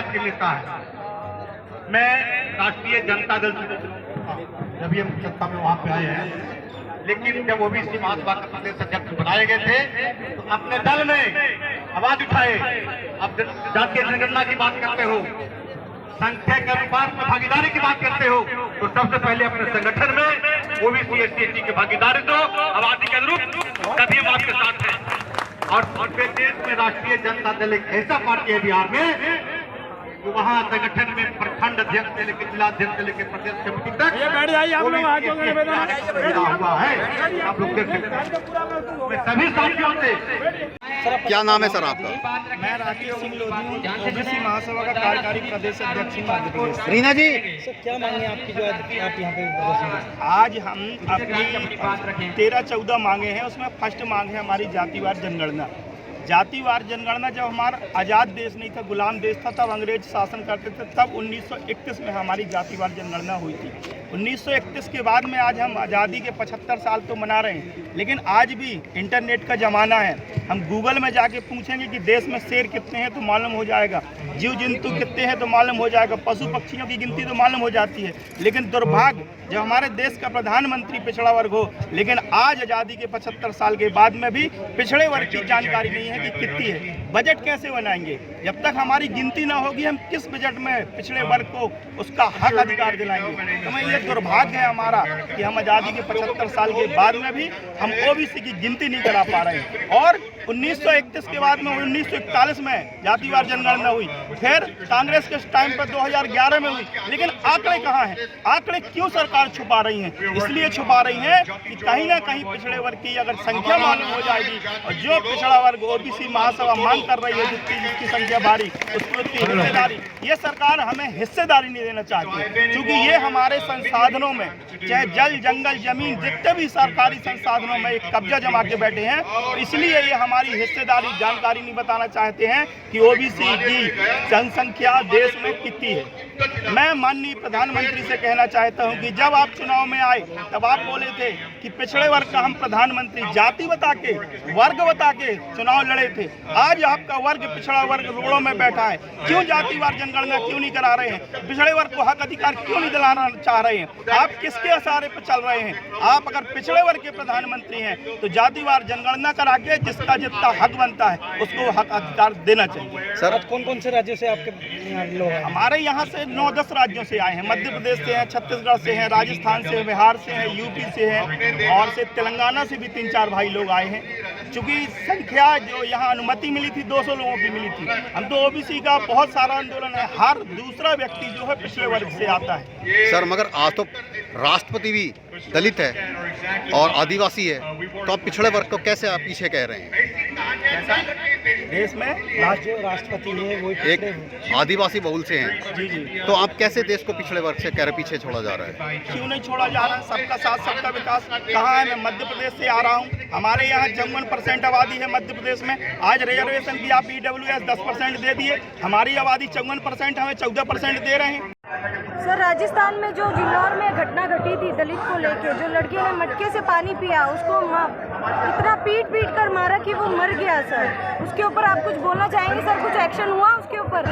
के लिखा है, मैं राष्ट्रीय जनता दल से जब ये सत्ता में वहां पे आए हैं, लेकिन जब ओबीसी महासभा के प्रदेश अध्यक्ष बनाए गए थे तो अपने दल में आवाज उठाए। अब जातीय जनगणना की बात करते हो, संख्या के अनुपात में भागीदारी की बात करते हो, तो सबसे पहले अपने संगठन में ओबीसी एससी की भागीदारी दो, आबादी के अनुरूप, तभी हम आपके साथ हैं। और पूरे देश में राष्ट्रीय जनता दल एक ऐसा पार्टी है बिहार में, तो वहाँ संगठन में प्रखंड अध्यक्ष से लेकर जिला अध्यक्ष से लेकर प्रदेश कमेटी तक हुआ है। आप लोग देख सकते हैं सभी साथियों से। क्या नाम है सर आपका? मैं राकेश सिंह लोधी, ओबीसी महासभा का कार्यकारी प्रदेश अध्यक्ष मध्य प्रदेश। रीना जी, सर क्या मांगे आपकी जो आप यहाँ पे? आज हम अपनी 13-14 मांगे हैं, उसमें फर्स्ट मांग है हमारी जातिवार जनगणना। जातिवार जनगणना जब हमारा आज़ाद देश नहीं था, गुलाम देश था, तब अंग्रेज शासन करते थे, तब 1931 में हमारी जातिवार जनगणना हुई थी। 1931 के बाद में आज हम आज़ादी के 75 साल तो मना रहे हैं, लेकिन आज भी इंटरनेट का ज़माना है। हम गूगल में जाके पूछेंगे कि देश में शेर कितने हैं तो मालूम हो जाएगा, जीव जंतु कितने हैं तो मालूम हो जाएगा, पशु पक्षियों की गिनती तो मालूम हो जाती है। लेकिन दुर्भाग्य जब हमारे देश का प्रधानमंत्री पिछड़ा वर्ग हो, लेकिन आज आज़ादी के 75 साल के बाद में भी पिछड़े वर्ग की जानकारी नहीं है कि कितनी है। बजट कैसे बनाएंगे? जब तक हमारी गिनती ना होगी हम किस बजट में पिछड़े वर्ग को उसका हक अधिकार दिलाएंगे? तो मैं ये दुर्भाग्य है हमारा कि हम आज़ादी के 75 साल के बाद में भी हम ओबीसी की गिनती नहीं करा पा रहे हैं। और 1931 के बाद में 1941 में जातिवार जनगणना हुई, फिर कांग्रेस के टाइम पर 2011 में हुई, लेकिन आंकड़े कहाँ हैं? आंकड़े क्यों सरकार छुपा रही है? इसलिए छुपा रही है कि कहीं ना कहीं पिछड़े वर्ग की अगर संख्या मालूम हो जाएगी और जो पिछड़ा वर्ग ओबीसी महासभा मांग कर रही है जिसकी संख्या भारी, उसकी हिस्सेदारी, ये सरकार हमें हिस्सेदारी नहीं देना चाहती, क्योंकि ये हमारे संसाधनों में, चाहे जल जंगल जमीन जितने भी सरकारी संसाधनों में एक कब्जा जमा के बैठे हैं, और इसलिए ये हमारी हिस्सेदारी जानकारी नहीं बताना चाहते हैं कि ओबीसी की जनसंख्या देश में कितनी है। मैं माननीय प्रधानमंत्री से कहना चाहता हूं कि जब आप चुनाव में आए तब आप बोले थे कि पिछड़े वर्ग का हम प्रधानमंत्री, जाति बता के, वर्ग बता के चुनाव लड़े थे। आज आपका वर्ग, पिछड़ा वर्ग रोड़ों में बैठा है। क्यों जातिवार जनगणना क्यों नहीं करा रहे हैं? पिछड़े वर्ग को हक अधिकार क्यों नहीं दिलाना चाह रहे हैं? आप किसके आसारे पर चल रहे हैं? आप अगर पिछड़े वर्ग के प्रधानमंत्री हैं तो जातिवार जनगणना करा के जिसका जितना हक बनता है उसको हक अधिकार देना चाहिए। सर कौन कौन से राज्यों से आपके यहाँ लोग हैं? हमारे यहाँ से 9-10 राज्यों से आए हैं। मध्य प्रदेश से हैं, छत्तीसगढ़ से हैं, राजस्थान से, बिहार से हैं, यूपी से हैं, और से तेलंगाना से भी 3-4 भाई लोग आए हैं। चूँकि संख्या जो यहाँ अनुमति मिली थी 200 लोगों की मिली थी। हम तो ओबीसी का बहुत सारा आंदोलन है, हर दूसरा व्यक्ति जो है पिछड़े वर्ग से आता है। सर मगर आज तो राष्ट्रपति भी दलित है और आदिवासी है, तो आप पिछड़े वर्ग को कैसे आप पीछे कह रहे हैं? देश में जो राष्ट्रपति है वो एक आदिवासी बहुल से हैं, जी, तो आप कैसे देश को पिछड़े वर्ग से कह रहे पीछे छोड़ा जा रहा है? क्यों नहीं छोड़ा जा रहा है? सबका साथ सबका विकास कहाँ है? मैं मध्य प्रदेश से आ रहा हूँ। हमारे यहाँ 54% आबादी है मध्य प्रदेश में। आज रिजर्वेशन की आप EWS 10% दे दिए, हमारी आबादी 54%, हमें 14% दे रहे हैं। सर राजस्थान में जो जिन्नौर में घटना घटी थी दलित को लेके, जो लड़के ने मटके से पानी पिया, उसको इतना पीट कर मारा कि वो मर गया। सर उसके ऊपर आप कुछ बोलना चाहेंगे? सर कुछ एक्शन हुआ उसके ऊपर?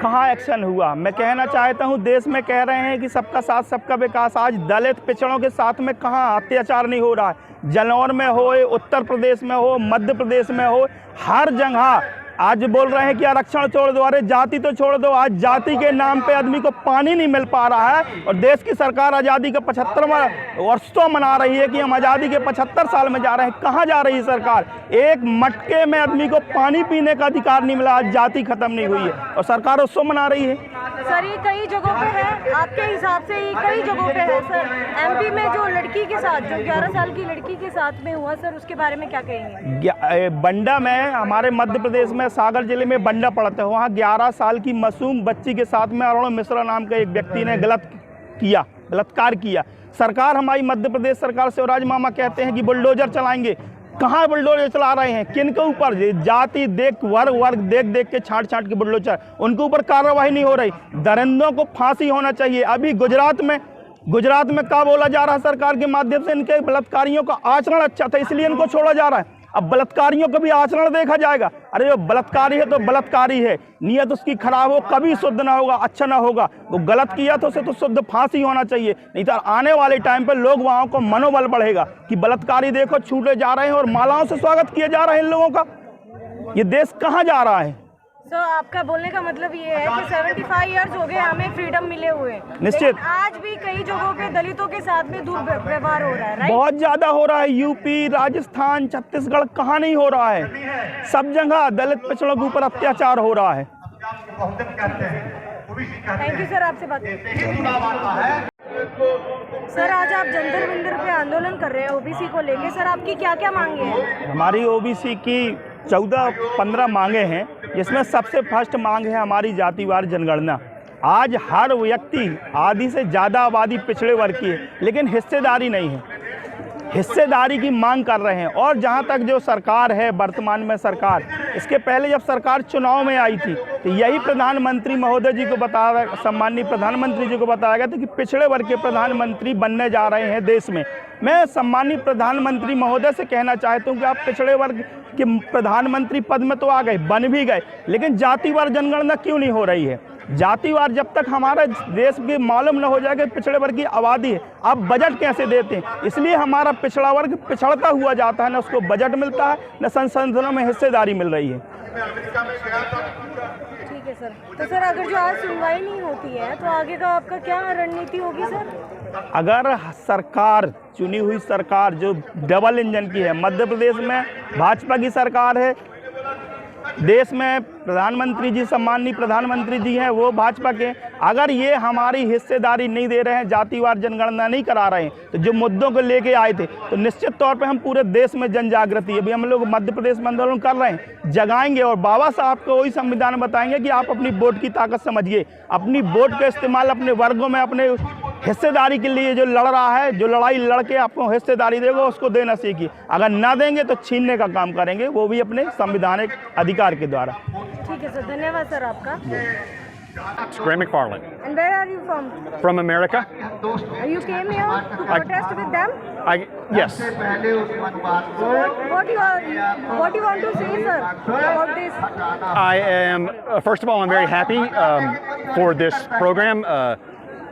कहाँ एक्शन हुआ? मैं कहना चाहता हूँ, देश में कह रहे हैं कि सबका साथ सबका विकास, आज दलित पिछड़ों के साथ में कहाँ अत्याचार नहीं हो रहा है? जलौर में हो, उत्तर प्रदेश में हो, मध्य प्रदेश में हो, हर जगह आज बोल रहे हैं कि आरक्षण छोड़ दो। अरे जाति तो छोड़ दो, आज जाति के नाम पे आदमी को पानी नहीं मिल पा रहा है, और देश की सरकार आज़ादी का 75वां वर्षोत्सव मना रही है कि हम आज़ादी के 75 साल में जा रहे हैं। कहाँ जा रही है सरकार? एक मटके में आदमी को पानी पीने का अधिकार नहीं मिला, आज जाति खत्म नहीं हुई है और सरकार उत्सव मना रही है। सर ये कई जगहों पे है, आपके हिसाब से ये कई जगहों पे है। सर MP में जो लड़की के साथ, जो 11 साल की लड़की के साथ में हुआ, सर उसके बारे में क्या कहेंगे? बंडा में, हमारे मध्य प्रदेश में सागर जिले में बंडा पड़ता है, वहाँ 11 साल की मासूम बच्ची के साथ में अरुण मिश्रा नाम के एक व्यक्ति ने बलात्कार किया। सरकार, हमारी मध्य प्रदेश सरकार शिवराज मामा कहते हैं कि बुलडोजर चलाएंगे। कहाँ बुलडोजर चला रहे हैं? किन के ऊपर? जाति देख, वर्ग देख के छांट के बुलडोजर, उनके ऊपर कार्रवाई नहीं हो रही। दरिंदों को फांसी होना चाहिए। अभी गुजरात में क्या बोला जा रहा है? सरकार के माध्यम से इनके बलात्कारियों का आचरण अच्छा था, इसलिए इनको छोड़ा जा रहा है। अब बलात्कारियों का भी आचरण देखा जाएगा। अरे जो बलात्कारी है तो बलात्कारी है, नीयत उसकी खराब हो, कभी शुद्ध ना होगा, अच्छा ना होगा। वो गलत किया तो उसे तो शुद्ध फांसी होना चाहिए, नहीं तो आने वाले टाइम पर लोग वहाँ को मनोबल बढ़ेगा कि बलात्कारी देखो छूटे जा रहे हैं और मालाओं से स्वागत किए जा रहे हैं इन लोगों का। ये देश कहाँ जा रहा है? सो आपका बोलने का मतलब ये है कि 75 इयर्स हो गए हमें फ्रीडम मिले हुए, निश्चित। लेकिन आज भी कई जगहों पे दलितों के साथ में दुर्व्यवहार हो रहा है, राइट? बहुत ज्यादा हो रहा है। यूपी, राजस्थान, छत्तीसगढ़, कहाँ नहीं हो रहा है? सब जगह दलित पिछड़ों के ऊपर अत्याचार हो रहा है। थैंक यू सर, आपसे बात सर, आज आप जंतर मंदिर पे आंदोलन कर रहे हैं ओबीसी को लेके। सर, आपकी क्या क्या मांगे हैं? हमारी ओबीसी की 14-15 मांगे हैं, जिसमें सबसे फर्स्ट मांग है हमारी जातिवार जनगणना। आज हर व्यक्ति आधी से ज़्यादा आबादी पिछड़े वर्ग की है, लेकिन हिस्सेदारी नहीं है। हिस्सेदारी की मांग कर रहे हैं। और जहां तक जो सरकार है वर्तमान में सरकार, इसके पहले जब सरकार चुनाव में आई थी तो यही प्रधानमंत्री महोदय जी को बताया, सम्माननीय प्रधानमंत्री जी को बताया गया था कि पिछड़े वर्ग के प्रधानमंत्री बनने जा रहे हैं देश में। मैं सम्माननीय प्रधानमंत्री महोदय से कहना चाहता हूं कि आप पिछड़े वर्ग के प्रधानमंत्री पद में तो आ गए, बन भी गए, लेकिन जातिवार जनगणना क्यों नहीं हो रही है? जातिवार जब तक हमारे देश के मालूम न हो जाएगा पिछड़े वर्ग की आबादी है, आप बजट कैसे देते हैं? इसलिए हमारा पिछड़ा वर्ग पिछड़ता हुआ जाता है, न उसको बजट मिलता है, न संसाधनों में हिस्सेदारी मिल रही है। ठीक है सर। तो सर, अगर जो आज सुनवाई नहीं होती है तो आगे का आपका क्या रणनीति होगी सर? अगर सरकार, चुनी हुई सरकार जो डबल इंजन की है, मध्य प्रदेश में भाजपा की सरकार है, देश में प्रधानमंत्री जी, सम्माननीय प्रधानमंत्री जी हैं, वो भाजपा के, अगर ये हमारी हिस्सेदारी नहीं दे रहे हैं, जातिवार जनगणना नहीं करा रहे हैं, तो जो मुद्दों को लेके आए थे, तो निश्चित तौर पे हम पूरे देश में जन जागृति, अभी हम लोग मध्य प्रदेश में आंदोलन कर रहे हैं, जगाएंगे और बाबा साहब को वही संविधान बताएंगे कि आप अपनी वोट की ताकत समझिए, अपनी वोट का इस्तेमाल अपने वर्गों में, अपने हिस्सेदारी के लिए जो लड़ रहा है, जो लड़ाई लड़के आपको हिस्सेदारी देगा उसको देना सीखिए। अगर ना देंगे तो छीनने का काम करेंगे, वो भी अपने संवैधानिक अधिकार के द्वारा। ठीक है सर, धन्यवाद सर आपका। Graham McFarland. And where are you from? From America. You came here to protest with them? Yes. What do you want to say, sir, about this? I am, first of all, I'm very happy for this program.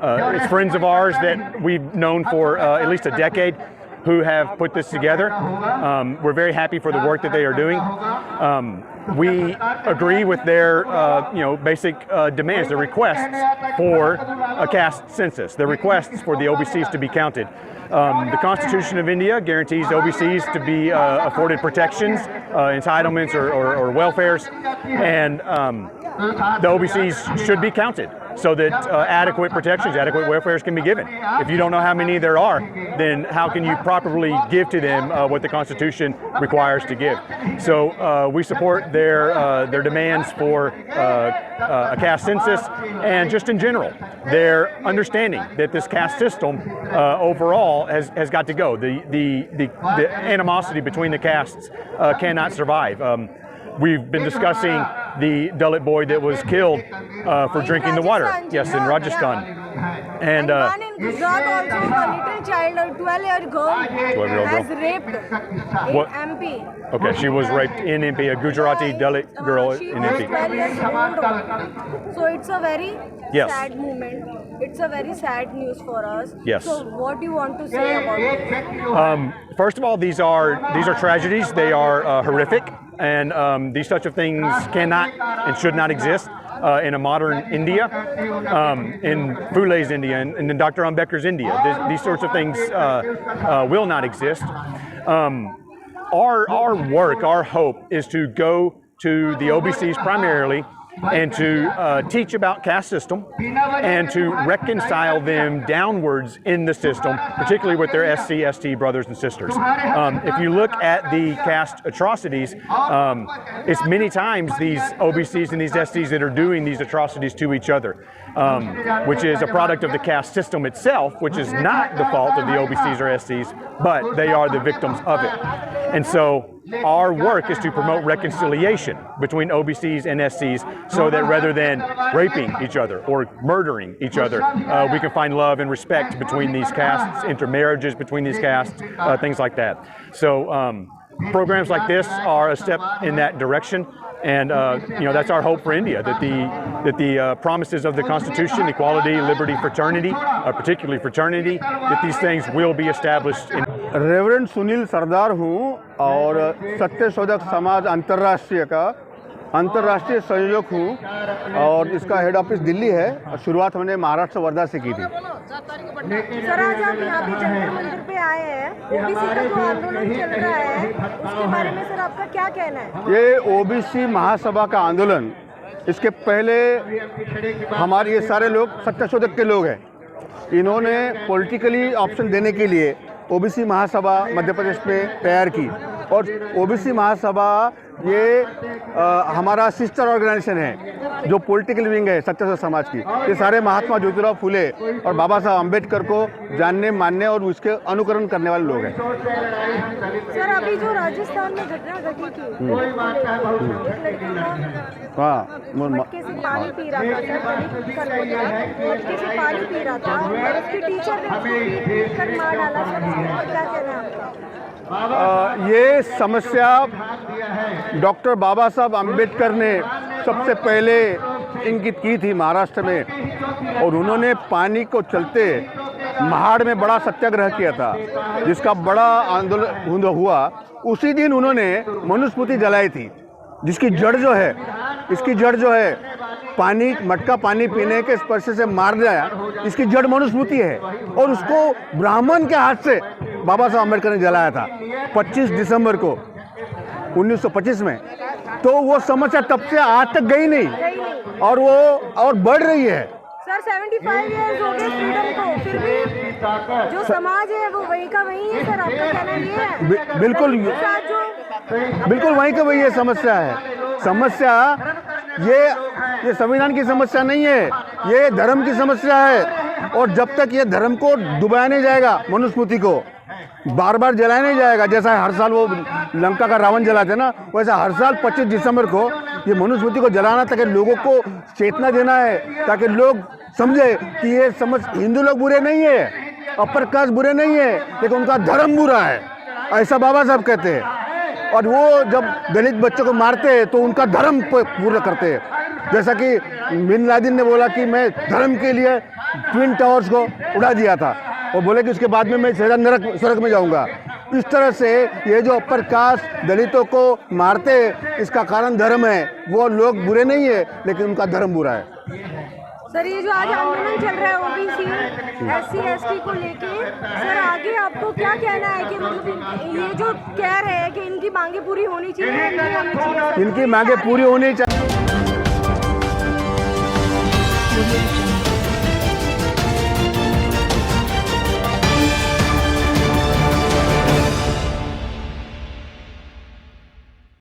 It's friends of ours that we've known for at least a decade who have put this together. We're very happy for the work that they are doing. We agree with their basic demands, their requests for a caste census, their requests for the OBCs to be counted. The Constitution of India guarantees OBCs to be afforded protections, entitlements or welfares, and the OBCs should be counted so that adequate protections, adequate welfares can be given. If you don't know how many there are, then how can you properly give to them what the Constitution requires to give? So we support their demands for a caste census, and just in general, their understanding that this caste system overall has got to go. The animosity between the castes cannot survive. We've been discussing the Dalit boy that was killed for drinking the water. Yes, in Rajasthan. And one in Gujarat also, a little child, a 12-year-old girl, has raped in MP. Okay, she was raped in MP, a Gujarati Dalit girl She in was MP. 12 years old. So it's a very Yes. sad moment. It's a very sad news for us. Yes. So what do you want to say about it? First of all, these are tragedies. They are horrific, and these such of things cannot and should not exist in a modern India, in Phule's India, and in Dr. Ambedkar's India. These sorts of things will not exist. Our work, our hope is to go to the OBCs primarily and to teach about caste system and to reconcile them downwards in the system, particularly with their SC, ST brothers and sisters. If you look at the caste atrocities, it's many times these OBCs and these SCs that are doing these atrocities to each other, which is a product of the caste system itself, which is not the fault of the OBCs or SCs, but they are the victims of it. And so our work is to promote reconciliation between OBCs and SCs so that rather than raping each other or murdering each other, we can find love and respect between these castes, intermarriages between these castes, things like that. So programs like this are a step in that direction. And that's our hope for India, that the promises of the Constitution, equality, liberty, fraternity, particularly fraternity, that these things will be established in. Reverend Sunil Sardar हूँ और सत्यशोधक समाज अंतर्राष्ट्रीय का अंतर्राष्ट्रीय संयोजक हूँ और इसका head office Delhi है और शुरुआत हमने महाराष्ट्र वर्धा से की थी। सर आज आप यहाँ पे जंतर मंदिर पे आए हैं, ओबीसी का जो आंदोलन चल रहा है उसके बारे में सर आपका क्या कहना है? ये ओबीसी महासभा का आंदोलन, इसके पहले हमारे ये सारे लोग सत्यशोधक के लोग हैं। इन्होंने पॉलिटिकली ऑप्शन देने के लिए ओबीसी महासभा मध्य प्रदेश में तैयार की और ओबीसी महासभा ये हमारा सिस्टर ऑर्गेनाइजेशन है जो पॉलिटिकल विंग है सत्यशोधक समाज की। ये सारे महात्मा ज्योतिराव फुले और बाबा साहब अम्बेडकर को जानने मानने और उसके अनुकरण करने वाले लोग हैं। सर अभी जो राजस्थान में घटना घटी थी, एक लड़का मटके से पानी पी रहा था, दलित का लड़का मटके से पानी पी रहा था और उसके टीचर ने उसको पीट कर मार डाला। सर और क्या कहना है आपका? ये समस्या डॉक्टर बाबा साहब अम्बेडकर ने सबसे पहले इंगित की थी महाराष्ट्र में और उन्होंने पानी को चलते महाड़ में बड़ा सत्याग्रह किया था जिसका बड़ा आंदोलन हुआ। उसी दिन उन्होंने मनुस्मृति जलाई थी जिसकी जड़ जो है, इसकी जड़ जो है पानी, मटका पानी पीने के स्पर्श से मार दिया, इसकी जड़ मनुस्मृति है और उसको ब्राह्मण के हाथ से बाबा साहब अम्बेडकर ने जलाया था 25 दिसंबर को 1925 में। तो वो समस्या तब से आज तक गई नहीं और वो और बढ़ रही है। सर 75 इयर्स हो गए फ्रीडम को, फिर भी जो समाज है वो वही का वही है। सर आपका कहना ये है? बिल्कुल वही का वही है। समस्या ये संविधान की समस्या नहीं है, ये धर्म की समस्या है और जब तक ये धर्म को डुबाया नहीं जाएगा, मनुस्मृति को बार बार जलाया नहीं जाएगा, जैसा हर साल वो लंका का रावण जलाते ना, वैसा हर साल 25 दिसंबर को ये मनुस्मृति को जलाना ताकि लोगों को चेतना देना है, ताकि लोग समझे कि ये हिंदू लोग बुरे नहीं है, अपर कास्ट बुरे नहीं है, लेकिन उनका धर्म बुरा है, ऐसा बाबा साहब कहते हैं। और वो जब दलित बच्चों को मारते हैं तो उनका धर्म पूरा करते हैं। जैसा कि बिन लादेन ने बोला कि मैं धर्म के लिए ट्विन टावर्स को उड़ा दिया था, वो बोले कि उसके बाद में मैं सीधा नरक में जाऊंगा। इस तरह से ये जो अपर कास्ट दलितों को मारते इसका कारण धर्म है। वो लोग बुरे नहीं है लेकिन उनका धर्म बुरा है। सर ये जो आज आंदोलन चल रहा है ओबीसी SC ST को लेके, सर आगे आपको क्या कहना है कि मतलब ये जो कह रहे हैं कि इनकी मांगे पूरी होनी चाहिए, इनकी मांगे पूरी होनी चाहिए।